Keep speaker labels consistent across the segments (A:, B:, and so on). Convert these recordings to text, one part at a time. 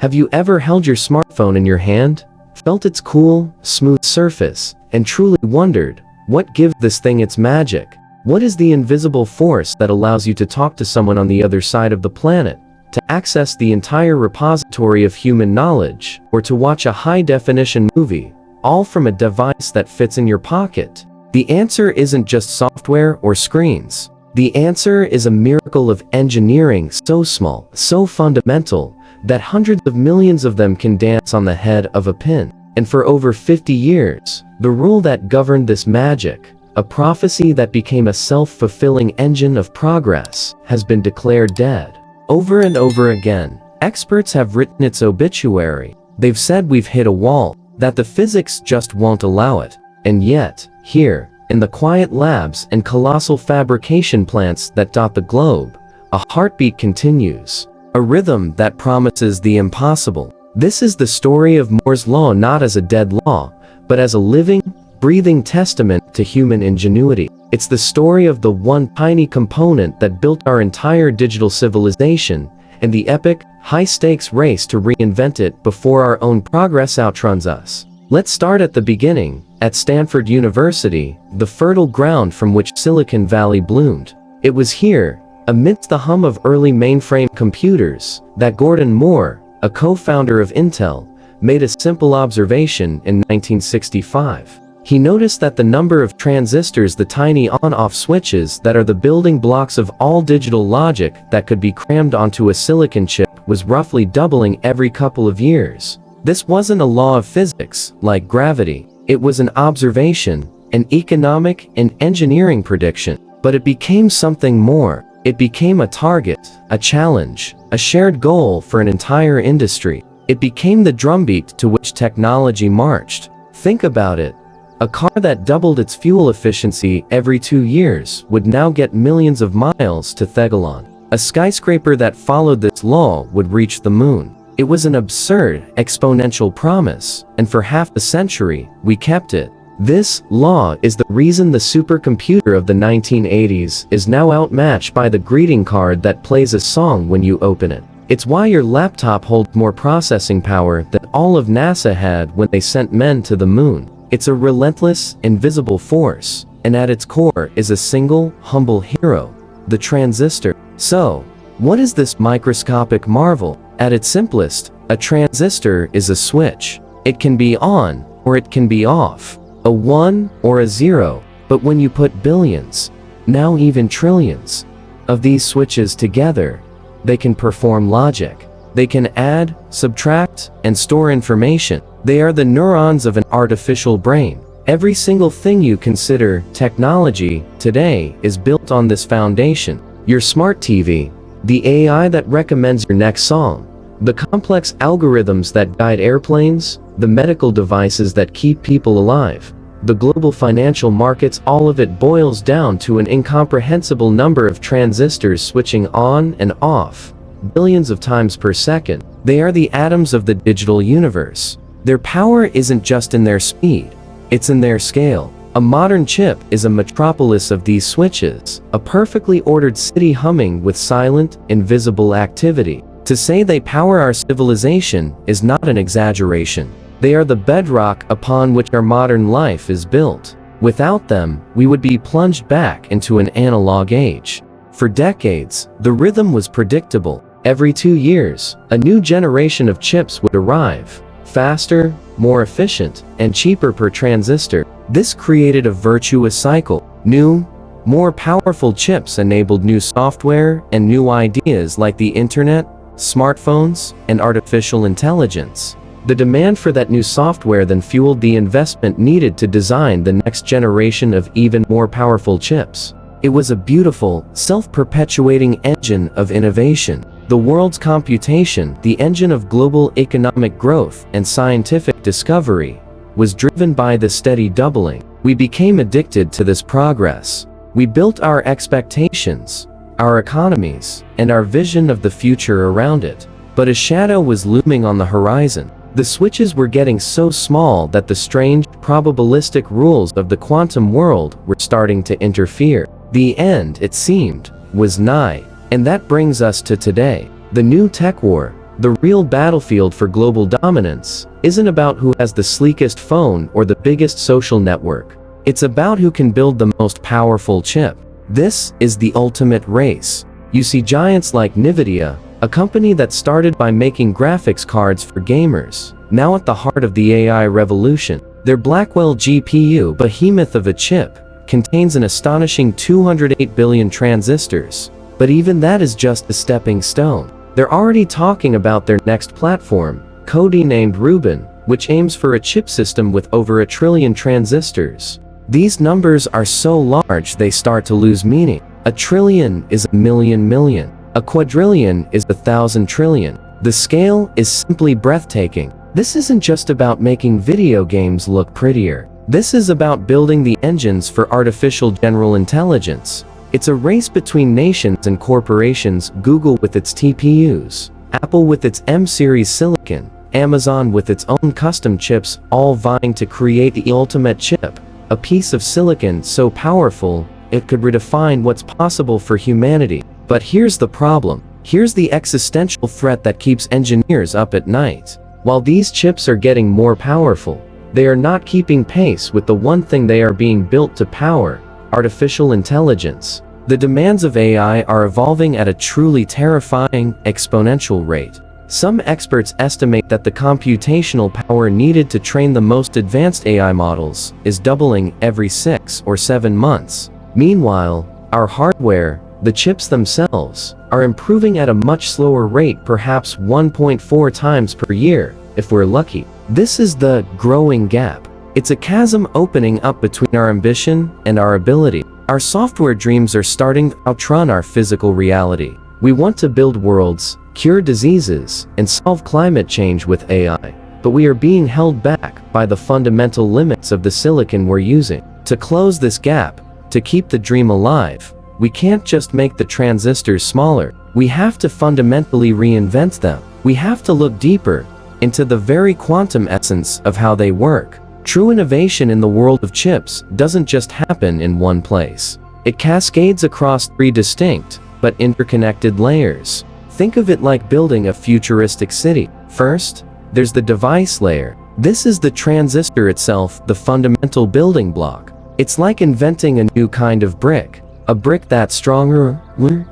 A: Have you ever held your smartphone in your hand, felt its cool, smooth surface, and truly wondered, what gives this thing its magic? What is the invisible force that allows you to talk to someone on the other side of the planet, to access the entire repository of human knowledge, or to watch a high-definition movie, all from a device that fits in your pocket? The answer isn't just software or screens. The answer is a miracle of engineering so small, so fundamental, that hundreds of millions of them can dance on the head of a pin. And for over 50 years, the rule that governed this magic, a prophecy that became a self-fulfilling engine of progress, has been declared dead. Over and over again, experts have written its obituary. They've said we've hit a wall, that the physics just won't allow it. And yet, here, in the quiet labs and colossal fabrication plants that dot the globe, a heartbeat continues. A rhythm that promises the impossible. This is the story of Moore's Law, not as a dead law, but as a living, breathing testament to human ingenuity. It's the story of the one tiny component that built our entire digital civilization, and the epic, high-stakes race to reinvent it before our own progress outruns us. Let's start at the beginning, at Stanford University, the fertile ground from which Silicon Valley bloomed. It was here, amidst the hum of early mainframe computers, that Gordon Moore, a co-founder of Intel, made a simple observation in 1965. He noticed that the number of transistors, the tiny on-off switches that are the building blocks of all digital logic that could be crammed onto a silicon chip, was roughly doubling every couple of years. This wasn't a law of physics, like gravity. It was an observation, an economic and engineering prediction. But it became something more. It became a target, a challenge, a shared goal for an entire industry. It became the drumbeat to which technology marched. Think about it. A car that doubled its fuel efficiency every 2 years would now get millions of miles to Thegalon. A skyscraper that followed this law would reach the moon. It was an absurd, exponential promise, and for half a century, we kept it. This law is the reason the supercomputer of the 1980s is now outmatched by the greeting card that plays a song when you open it. It's why your laptop holds more processing power than all of NASA had when they sent men to the moon. It's a relentless, invisible force, and at its core is a single, humble hero, the transistor. So, what is this microscopic marvel? At its simplest, a transistor is a switch. It can be on, or it can be off. A 1 or a 0, but when you put billions, now even trillions, of these switches together, they can perform logic. They can add, subtract, and store information. They are the neurons of an artificial brain. Every single thing you consider technology today is built on this foundation. Your smart TV, the AI that recommends your next song, the complex algorithms that guide airplanes, the medical devices that keep people alive, the global financial markets, all of it boils down to an incomprehensible number of transistors switching on and off, billions of times per second. They are the atoms of the digital universe. Their power isn't just in their speed, it's in their scale. A modern chip is a metropolis of these switches, a perfectly ordered city humming with silent, invisible activity. To say they power our civilization is not an exaggeration. They are the bedrock upon which our modern life is built. Without them, we would be plunged back into an analog age. For decades, the rhythm was predictable. Every 2 years, a new generation of chips would arrive, faster, more efficient, and cheaper per transistor. This created a virtuous cycle. New, more powerful chips enabled new software and new ideas like the internet, smartphones, and artificial intelligence. The demand for that new software then fueled the investment needed to design the next generation of even more powerful chips. It was a beautiful, self-perpetuating engine of innovation. The world's computation, the engine of global economic growth and scientific discovery, was driven by the steady doubling. We became addicted to this progress. We built our expectations, our economies, and our vision of the future around it. But a shadow was looming on the horizon. The switches were getting so small that the strange, probabilistic rules of the quantum world were starting to interfere. The end, it seemed, was nigh. And that brings us to today. The new tech war, The real battlefield for global dominance isn't about who has the sleekest phone or the biggest social network. It's about who can build the most powerful chip. This is the ultimate race. You see giants like NVIDIA, a company that started by making graphics cards for gamers, now at the heart of the AI revolution. Their Blackwell GPU behemoth of a chip contains an astonishing 208 billion transistors. But even that is just a stepping stone. They're already talking about their next platform, codenamed Rubin, which aims for a chip system with over 1 trillion transistors. These numbers are so large they start to lose meaning. 1 trillion is a million. A quadrillion is 1,000 trillion. The scale is simply breathtaking. This isn't just about making video games look prettier. This is about building the engines for artificial general intelligence. It's a race between nations and corporations, Google with its TPUs, Apple with its M-series silicon, Amazon with its own custom chips, all vying to create the ultimate chip, a piece of silicon so powerful it could redefine what's possible for humanity. But here's the problem. Here's the existential threat that keeps engineers up at night. While these chips are getting more powerful, they are not keeping pace with the one thing they are being built to power: artificial intelligence. The demands of AI are evolving at a truly terrifying, exponential rate. Some experts estimate that the computational power needed to train the most advanced AI models is doubling every 6 or 7 months. Meanwhile, our hardware, the chips themselves, are improving at a much slower rate, perhaps 1.4 times per year, if we're lucky. This is the growing gap. It's a chasm opening up between our ambition and our ability. Our software dreams are starting to outrun our physical reality. We want to build worlds, cure diseases, and solve climate change with AI, but we are being held back by the fundamental limits of the silicon we're using. To close this gap, to keep the dream alive, we can't just make the transistors smaller. We have to fundamentally reinvent them. We have to look deeper into the very quantum essence of how they work. True innovation in the world of chips doesn't just happen in one place. It cascades across 3 distinct, but interconnected layers. Think of it like building a futuristic city. First, there's the device layer. This is the transistor itself, the fundamental building block. It's like inventing a new kind of brick. A brick that's stronger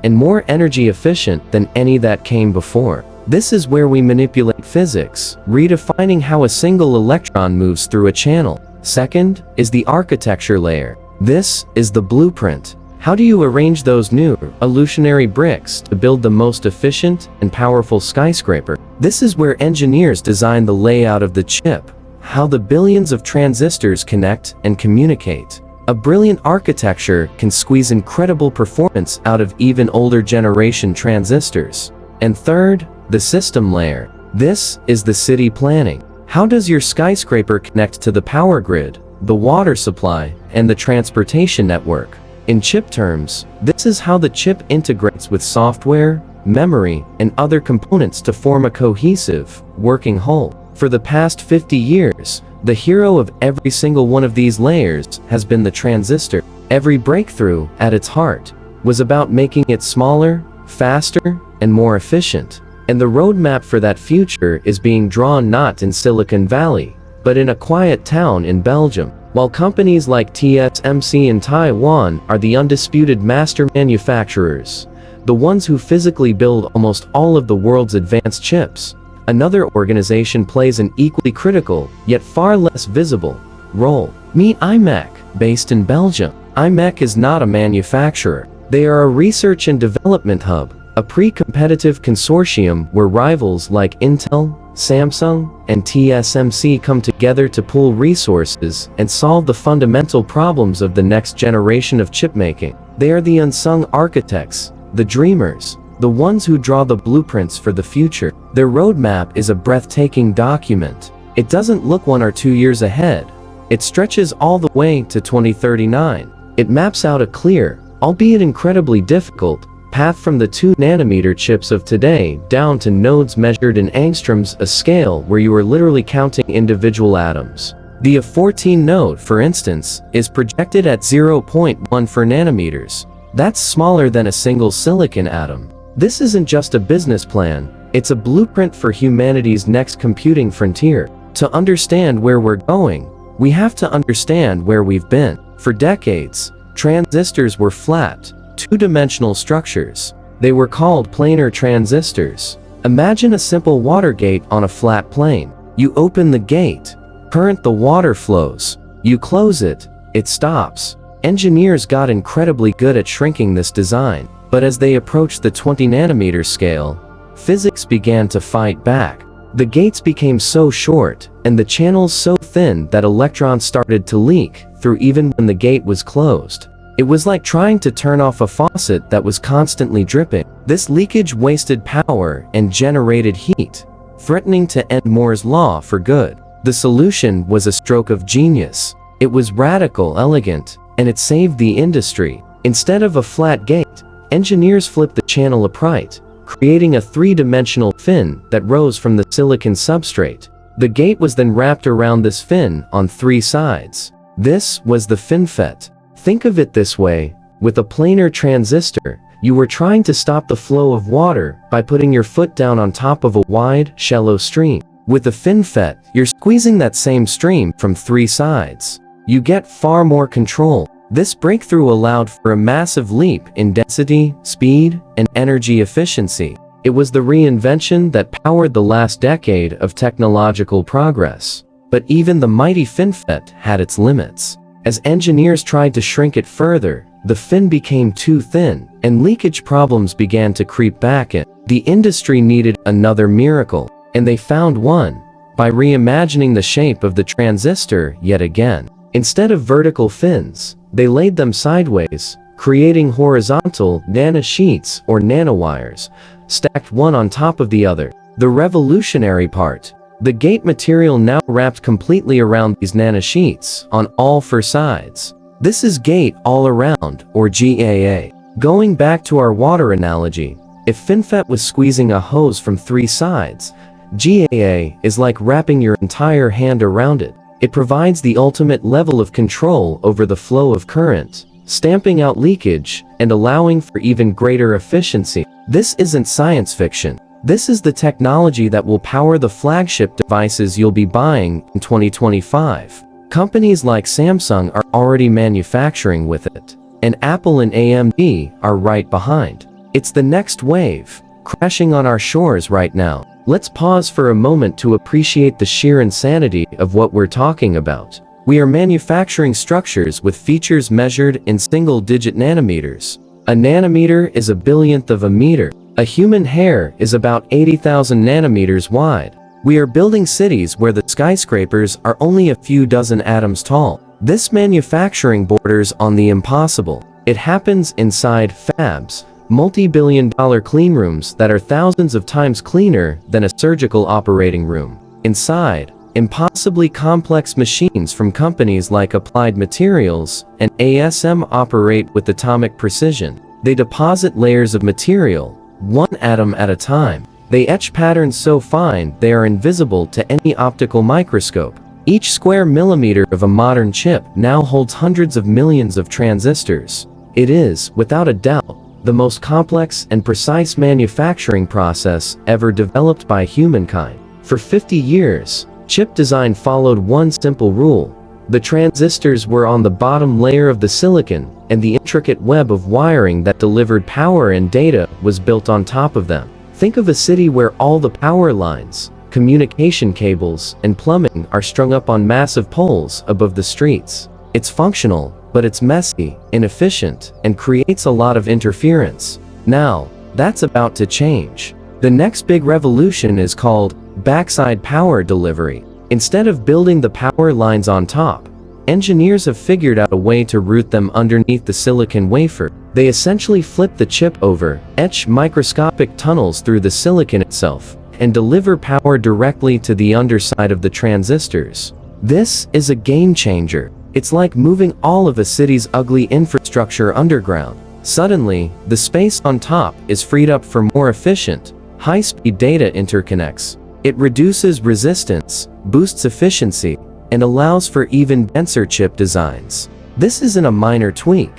A: and more energy efficient than any that came before. This is where we manipulate physics, redefining how a single electron moves through a channel. Second is the architecture layer. This is the blueprint. How do you arrange those new, illusionary bricks to build the most efficient and powerful skyscraper? This is where engineers design the layout of the chip, how the billions of transistors connect and communicate. A brilliant architecture can squeeze incredible performance out of even older generation transistors. And third, the system layer. This is the city planning. How does your skyscraper connect to the power grid, the water supply, and the transportation network? In chip terms, this is how the chip integrates with software, memory, and other components to form a cohesive, working whole. For the past 50 years, the hero of every single one of these layers has been the transistor. Every breakthrough, at its heart, was about making it smaller, faster, and more efficient. And the roadmap for that future is being drawn not in Silicon Valley, but in a quiet town in Belgium. While companies like TSMC in Taiwan are the undisputed master manufacturers, the ones who physically build almost all of the world's advanced chips, another organization plays an equally critical, yet far less visible, role. Meet IMEC, based in Belgium. IMEC is not a manufacturer. They are a research and development hub, a pre-competitive consortium where rivals like Intel, Samsung, and TSMC come together to pool resources and solve the fundamental problems of the next generation of chipmaking. They are the unsung architects, the dreamers, the ones who draw the blueprints for the future. Their roadmap is a breathtaking document. It doesn't look 1 or 2 years ahead. It stretches all the way to 2039. It maps out a clear, albeit incredibly difficult, path from the 2-nanometer chips of today down to nodes measured in angstroms, a scale where you are literally counting individual atoms. The A14 node, for instance, is projected at 0.14 nanometers. That's smaller than a single silicon atom. This isn't just a business plan, It's a blueprint for humanity's next computing frontier. To understand where we're going, we have to understand where we've been. For decades, transistors were flat, two-dimensional structures. They were called planar transistors. Imagine a simple water gate on a flat plane. You open the gate, current the water flows. You close it, it stops. Engineers got incredibly good at shrinking this design, but as they approached the 20 nanometer scale, physics began to fight back. The gates became so short, and the channels so thin that electrons started to leak through even when the gate was closed. It was like trying to turn off a faucet that was constantly dripping. This leakage wasted power and generated heat, threatening to end Moore's law for good. The solution was a stroke of genius. It was radical, elegant, and it saved the industry. Instead of a flat gate, engineers flipped the channel upright, creating a three-dimensional fin that rose from the silicon substrate. The gate was then wrapped around this fin on three sides. This was the FinFET. Think of it this way: with a planar transistor, you were trying to stop the flow of water by putting your foot down on top of a wide, shallow stream. With a FinFET, you're squeezing that same stream from three sides. You get far more control. This breakthrough allowed for a massive leap in density, speed, and energy efficiency. It was the reinvention that powered the last decade of technological progress. But even the mighty FinFET had its limits. As engineers tried to shrink it further, the fin became too thin, and leakage problems began to creep back in. The industry needed another miracle, and they found one by reimagining the shape of the transistor yet again. Instead of vertical fins, they laid them sideways, creating horizontal nanosheets or nanowires, stacked one on top of the other. The revolutionary part: the gate material now wrapped completely around these nanosheets on all four sides. This is gate-all-around, or GAA. Going back to our water analogy, if FinFET was squeezing a hose from three sides, GAA is like wrapping your entire hand around it. It provides the ultimate level of control over the flow of current, stamping out leakage and allowing for even greater efficiency. This isn't science fiction. This is the technology that will power the flagship devices you'll be buying in 2025. Companies like Samsung are already manufacturing with it, and Apple and AMD are right behind. It's the next wave, crashing on our shores right now. Let's pause for a moment to appreciate the sheer insanity of what we're talking about. We are manufacturing structures with features measured in single-digit nanometers. A nanometer is a billionth of a meter. A human hair is about 80,000 nanometers wide. We are building cities where the skyscrapers are only a few dozen atoms tall. This manufacturing borders on the impossible. It happens inside fabs, multi-billion-dollar cleanrooms that are thousands of times cleaner than a surgical operating room. Inside, impossibly complex machines from companies like Applied Materials and ASM operate with atomic precision. They deposit layers of material, one atom at a time. They etch patterns so fine they are invisible to any optical microscope. Each square millimeter of a modern chip now holds hundreds of millions of transistors. It is, without a doubt, the most complex and precise manufacturing process ever developed by humankind. For 50 years, chip design followed one simple rule. The transistors were on the bottom layer of the silicon, and the intricate web of wiring that delivered power and data was built on top of them. Think of a city where all the power lines, communication cables, and plumbing are strung up on massive poles above the streets. It's functional, but it's messy, inefficient, and creates a lot of interference. Now, that's about to change. The next big revolution is called backside power delivery. Instead of building the power lines on top, engineers have figured out a way to route them underneath the silicon wafer. They essentially flip the chip over, etch microscopic tunnels through the silicon itself, and deliver power directly to the underside of the transistors. This is a game changer. It's like moving all of a city's ugly infrastructure underground. Suddenly, the space on top is freed up for more efficient, high-speed data interconnects. It reduces resistance, boosts efficiency, and allows for even denser chip designs. This isn't a minor tweak.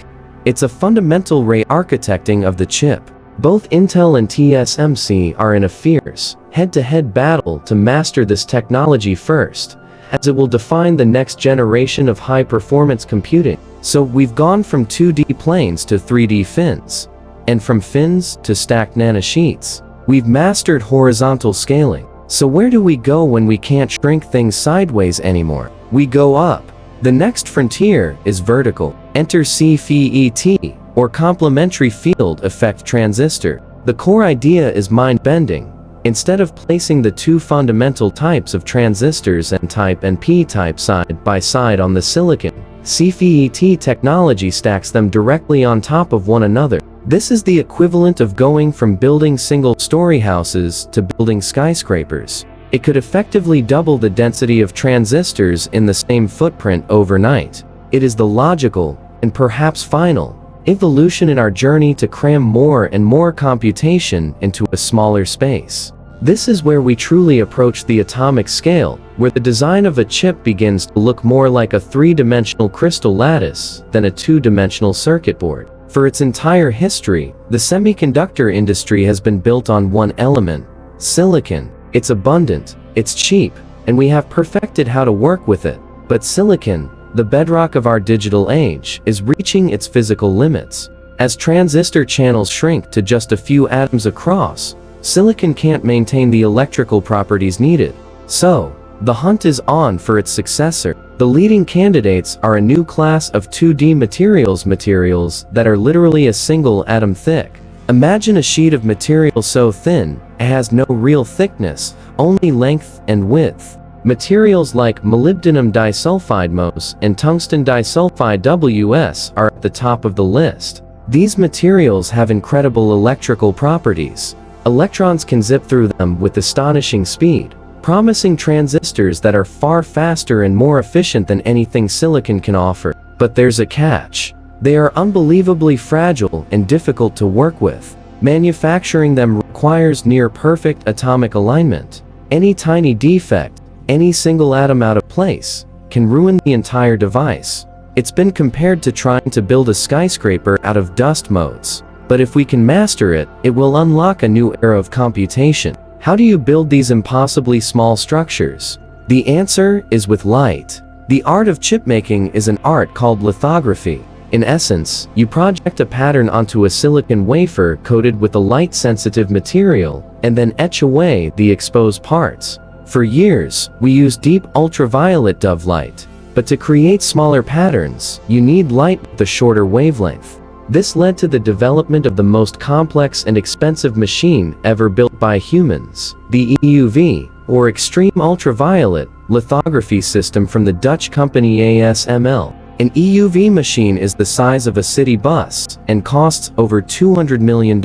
A: It's a fundamental re-architecting of the chip. Both Intel and TSMC are in a fierce, head-to-head battle to master this technology first, as it will define the next generation of high-performance computing. So we've gone from 2D planes to 3D fins, and from fins to stacked nanosheets. We've mastered horizontal scaling. So where do we go when we can't shrink things sideways anymore? We go up. The next frontier is vertical. Enter CFET, or complementary field effect transistor. The core idea is mind-bending. Instead of placing the two fundamental types of transistors, N-type and P-type side by side on the silicon, CFET technology stacks them directly on top of one another. This is the equivalent of going from building single-story houses to building skyscrapers. It could effectively double the density of transistors in the same footprint overnight. It is the logical, and perhaps final, evolution in our journey to cram more and more computation into a smaller space. This is where we truly approach the atomic scale, where the design of a chip begins to look more like a three-dimensional crystal lattice than a two-dimensional circuit board. For its entire history, the semiconductor industry has been built on one element: silicon. It's abundant, it's cheap, and we have perfected how to work with it. But silicon, the bedrock of our digital age, is reaching its physical limits. As transistor channels shrink to just a few atoms across, silicon can't maintain the electrical properties needed. So, the hunt is on for its successor. The leading candidates are a new class of 2D materials that are literally a single atom thick. Imagine a sheet of material so thin, it has no real thickness, only length and width. Materials like molybdenum disulfide MOS and tungsten disulfide WS are at the top of the list. These materials have incredible electrical properties. Electrons can zip through them with astonishing speed, promising transistors that are far faster and more efficient than anything silicon can offer. But there's a catch. They are unbelievably fragile and difficult to work with. Manufacturing them requires near-perfect atomic alignment. Any tiny defect, any single atom out of place, can ruin the entire device. It's been compared to trying to build a skyscraper out of dust motes. But if we can master it, it will unlock a new era of computation. How do you build these impossibly small structures? The answer is with light. The art of chipmaking is an art called lithography. In essence, you project a pattern onto a silicon wafer coated with a light-sensitive material, and then etch away the exposed parts. For years, we used deep ultraviolet dove light. But to create smaller patterns, you need light with a shorter wavelength. This led to the development of the most complex and expensive machine ever built by humans, the EUV, or extreme ultraviolet, lithography system from the Dutch company ASML. An EUV machine is the size of a city bus and costs over $200 million.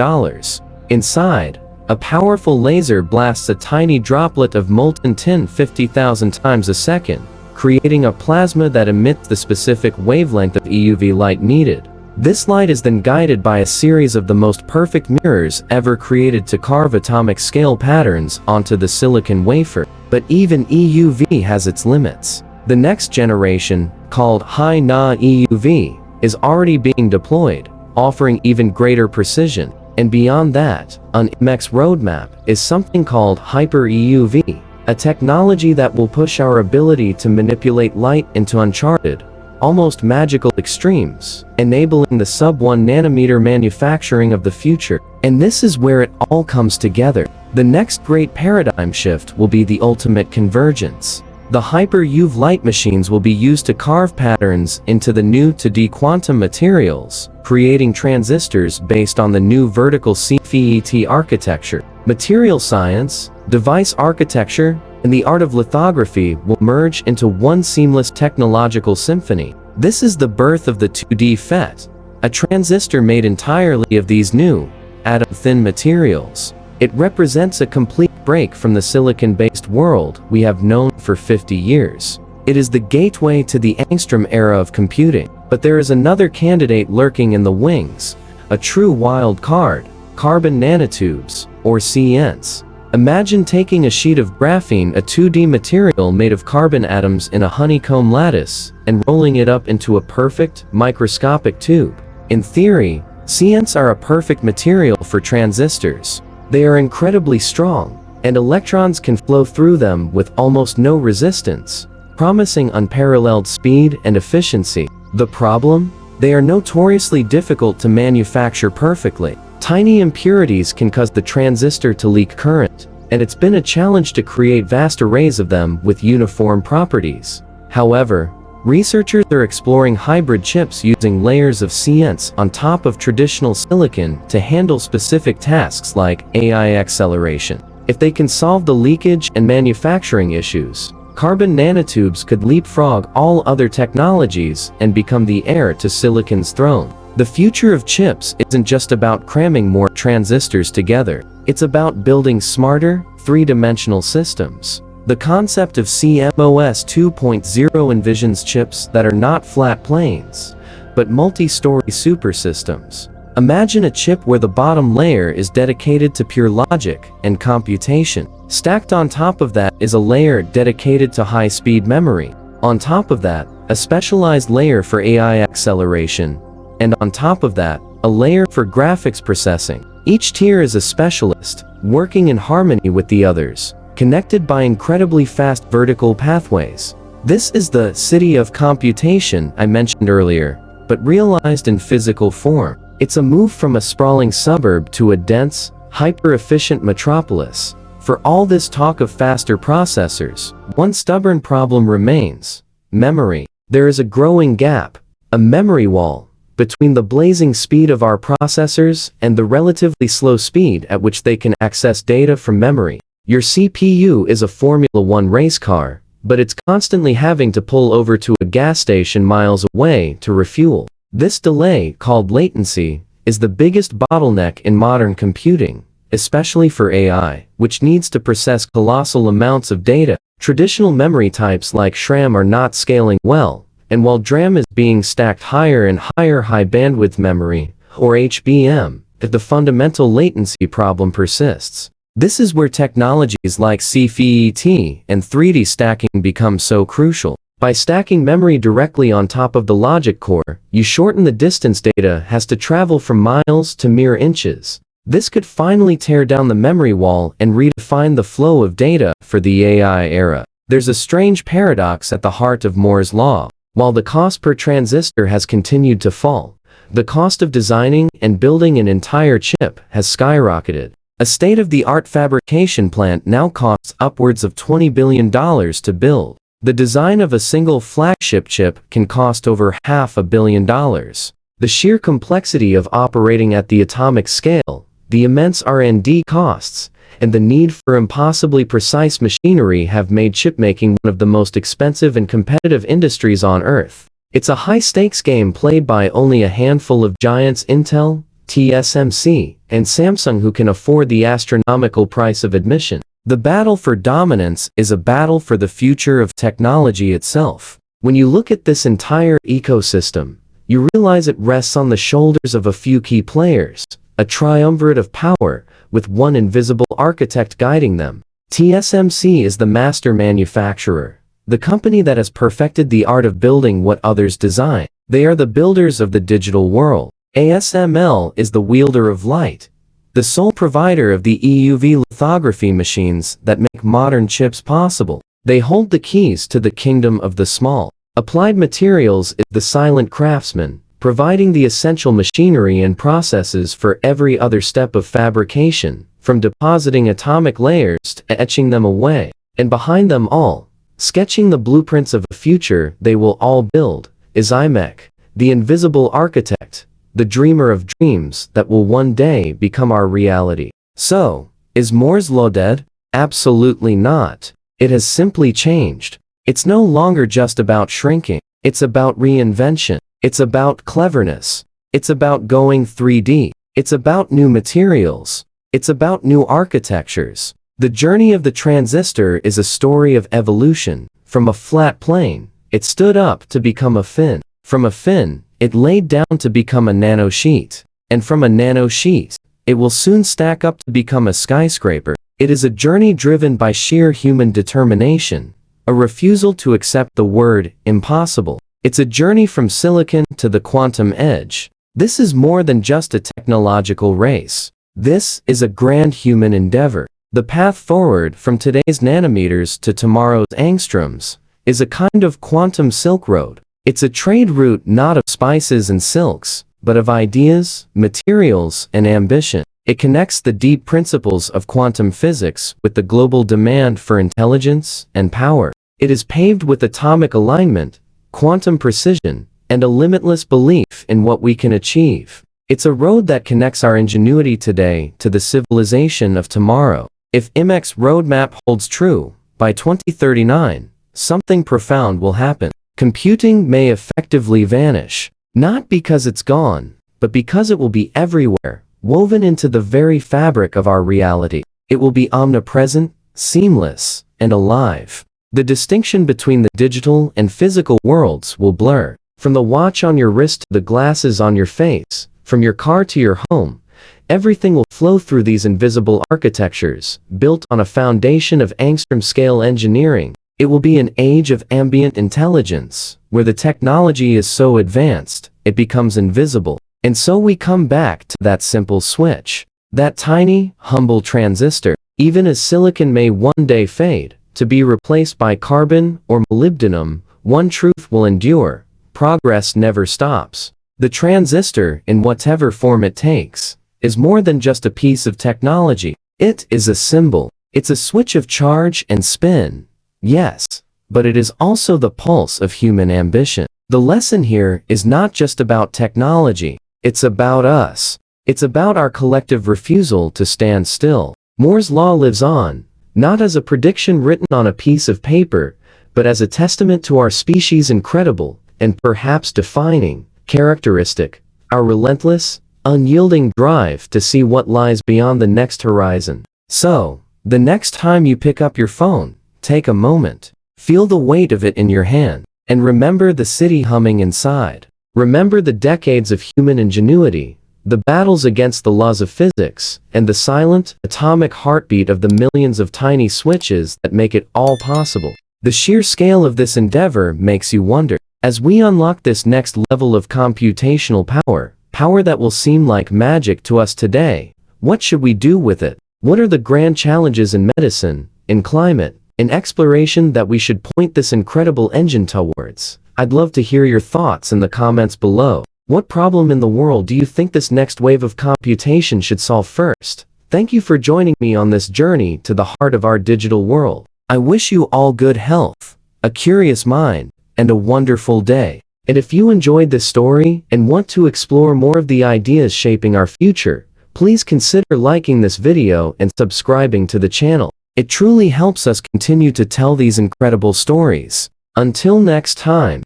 A: Inside, a powerful laser blasts a tiny droplet of molten tin 50,000 times a second, creating a plasma that emits the specific wavelength of EUV light needed. This light is then guided by a series of the most perfect mirrors ever created to carve atomic scale patterns onto the silicon wafer. But even EUV has its limits. The next generation, called high-NA EUV, is already being deployed, offering even greater precision. And beyond that, on IMEC's roadmap is something called hyper-EUV, a technology that will push our ability to manipulate light into uncharted, almost magical extremes, enabling the sub-1 nanometer manufacturing of the future. And this is where it all comes together. The next great paradigm shift will be the ultimate convergence. The hyper-UV light machines will be used to carve patterns into the new 2D quantum materials, creating transistors based on the new vertical CFET architecture. Material science, device architecture, and the art of lithography will merge into one seamless technological symphony. This is the birth of the 2D FET, a transistor made entirely of these new, atom-thin materials. It represents a complete break from the silicon-based world we have known for 50 years. It is the gateway to the Angstrom-era of computing. But there is another candidate lurking in the wings, a true wild card: carbon nanotubes, or CFETs. Imagine taking a sheet of graphene, a 2D material made of carbon atoms in a honeycomb lattice, and rolling it up into a perfect, microscopic tube. In theory, CFETs are a perfect material for transistors. They are incredibly strong, and electrons can flow through them with almost no resistance, promising unparalleled speed and efficiency. The problem? They are notoriously difficult to manufacture perfectly. Tiny impurities can cause the transistor to leak current, and it's been a challenge to create vast arrays of them with uniform properties. However, researchers are exploring hybrid chips using layers of CFETs on top of traditional silicon to handle specific tasks like AI acceleration. If they can solve the leakage and manufacturing issues, carbon nanotubes could leapfrog all other technologies and become the heir to silicon's throne. The future of chips isn't just about cramming more transistors together. It's about building smarter, three-dimensional systems. The concept of CMOS 2.0 envisions chips that are not flat planes, but multi-story supersystems. Imagine a chip where the bottom layer is dedicated to pure logic and computation. Stacked on top of that is a layer dedicated to high-speed memory. On top of that, a specialized layer for AI acceleration. And on top of that, a layer for graphics processing. Each tier is a specialist, working in harmony with the others, connected by incredibly fast vertical pathways. This is the city of computation I mentioned earlier, but realized in physical form. It's a move from a sprawling suburb to a dense, hyper-efficient metropolis. For all this talk of faster processors, one stubborn problem remains: memory. There is a growing gap, a memory wall, between the blazing speed of our processors and the relatively slow speed at which they can access data from memory. Your CPU is a Formula One race car, but it's constantly having to pull over to a gas station miles away to refuel. This delay, called latency, is the biggest bottleneck in modern computing, especially for AI, which needs to process colossal amounts of data. Traditional memory types like SRAM are not scaling well, and while DRAM is being stacked higher and higher, high bandwidth memory, or HBM, the fundamental latency problem persists. This is where technologies like CFET and 3D stacking become so crucial. By stacking memory directly on top of the logic core, you shorten the distance data has to travel from miles to mere inches. This could finally tear down the memory wall and redefine the flow of data for the AI era. There's a strange paradox at the heart of Moore's law. While the cost per transistor has continued to fall, the cost of designing and building an entire chip has skyrocketed. A state-of-the-art fabrication plant now costs upwards of $20 billion to build. The design of a single flagship chip can cost over $500 million. The sheer complexity of operating at the atomic scale, the immense R&D costs, and the need for impossibly precise machinery have made chipmaking one of the most expensive and competitive industries on Earth. It's a high-stakes game played by only a handful of giants: Intel, TSMC, and Samsung, who can afford the astronomical price of admission. The battle for dominance is a battle for the future of technology itself. When you look at this entire ecosystem, you realize it rests on the shoulders of a few key players, a triumvirate of power, with one invisible architect guiding them. TSMC is the master manufacturer, the company that has perfected the art of building what others design. They are the builders of the digital world. ASML is the wielder of light, the sole provider of the EUV lithography machines that make modern chips possible. They hold the keys to the kingdom of the small. Applied Materials is the silent craftsman, providing the essential machinery and processes for every other step of fabrication, from depositing atomic layers to etching them away. And behind them all, sketching the blueprints of a future they will all build, is IMEC, the invisible architect, the dreamer of dreams that will one day become our reality. So, is Moore's law dead? Absolutely not. It has simply changed. It's no longer just about shrinking. It's about reinvention. It's about cleverness. It's about going 3D. It's about new materials. It's about new architectures. The journey of the transistor is a story of evolution. From a flat plane, it stood up to become a fin. From a fin, it laid down to become a nanosheet. And from a nanosheet, it will soon stack up to become a skyscraper. It is a journey driven by sheer human determination, a refusal to accept the word impossible. It's a journey from silicon to the quantum edge, This is more than just a technological race. This is a grand human endeavor. The path forward from today's nanometers to tomorrow's angstroms is a kind of quantum silk road. It's a trade route not of spices and silks, but of ideas, materials, and ambition. It connects the deep principles of quantum physics with the global demand for intelligence and power. It is paved with atomic alignment, quantum precision, and a limitless belief in what we can achieve. It's a road that connects our ingenuity today to the civilization of tomorrow. If IMEC's roadmap holds true, by 2039, something profound will happen. Computing may effectively vanish, not because it's gone, but because it will be everywhere, woven into the very fabric of our reality. It will be omnipresent, seamless, and alive. The distinction between the digital and physical worlds will blur. From the watch on your wrist to the glasses on your face, from your car to your home, everything will flow through these invisible architectures, built on a foundation of Angstrom-scale engineering. It will be an age of ambient intelligence, where the technology is so advanced, it becomes invisible. And so we come back to that simple switch. That tiny, humble transistor. Even as silicon may one day fade, to be replaced by carbon or molybdenum, one truth will endure: progress never stops. The transistor, in whatever form it takes, is more than just a piece of technology. It is a symbol. It's a switch of charge and spin. Yes, but it is also the pulse of human ambition. The lesson here is not just about technology. It's about us. It's about our collective refusal to stand still. Moore's law lives on, not as a prediction written on a piece of paper, but as a testament to our species' incredible, and perhaps defining, characteristic: our relentless, unyielding drive to see what lies beyond the next horizon. So, the next time you pick up your phone, take a moment, feel the weight of it in your hand, and remember the city humming inside. Remember the decades of human ingenuity, the battles against the laws of physics, and the silent, atomic heartbeat of the millions of tiny switches that make it all possible. The sheer scale of this endeavor makes you wonder. As we unlock this next level of computational power that will seem like magic to us today, what should we do with it? What are the grand challenges in medicine, in climate, in exploration that we should point this incredible engine towards? I'd love to hear your thoughts in the comments below. What problem in the world do you think this next wave of computation should solve first? Thank you for joining me on this journey to the heart of our digital world. I wish you all good health, a curious mind, and a wonderful day. And if you enjoyed this story and want to explore more of the ideas shaping our future, please consider liking this video and subscribing to the channel. It truly helps us continue to tell these incredible stories. Until next time.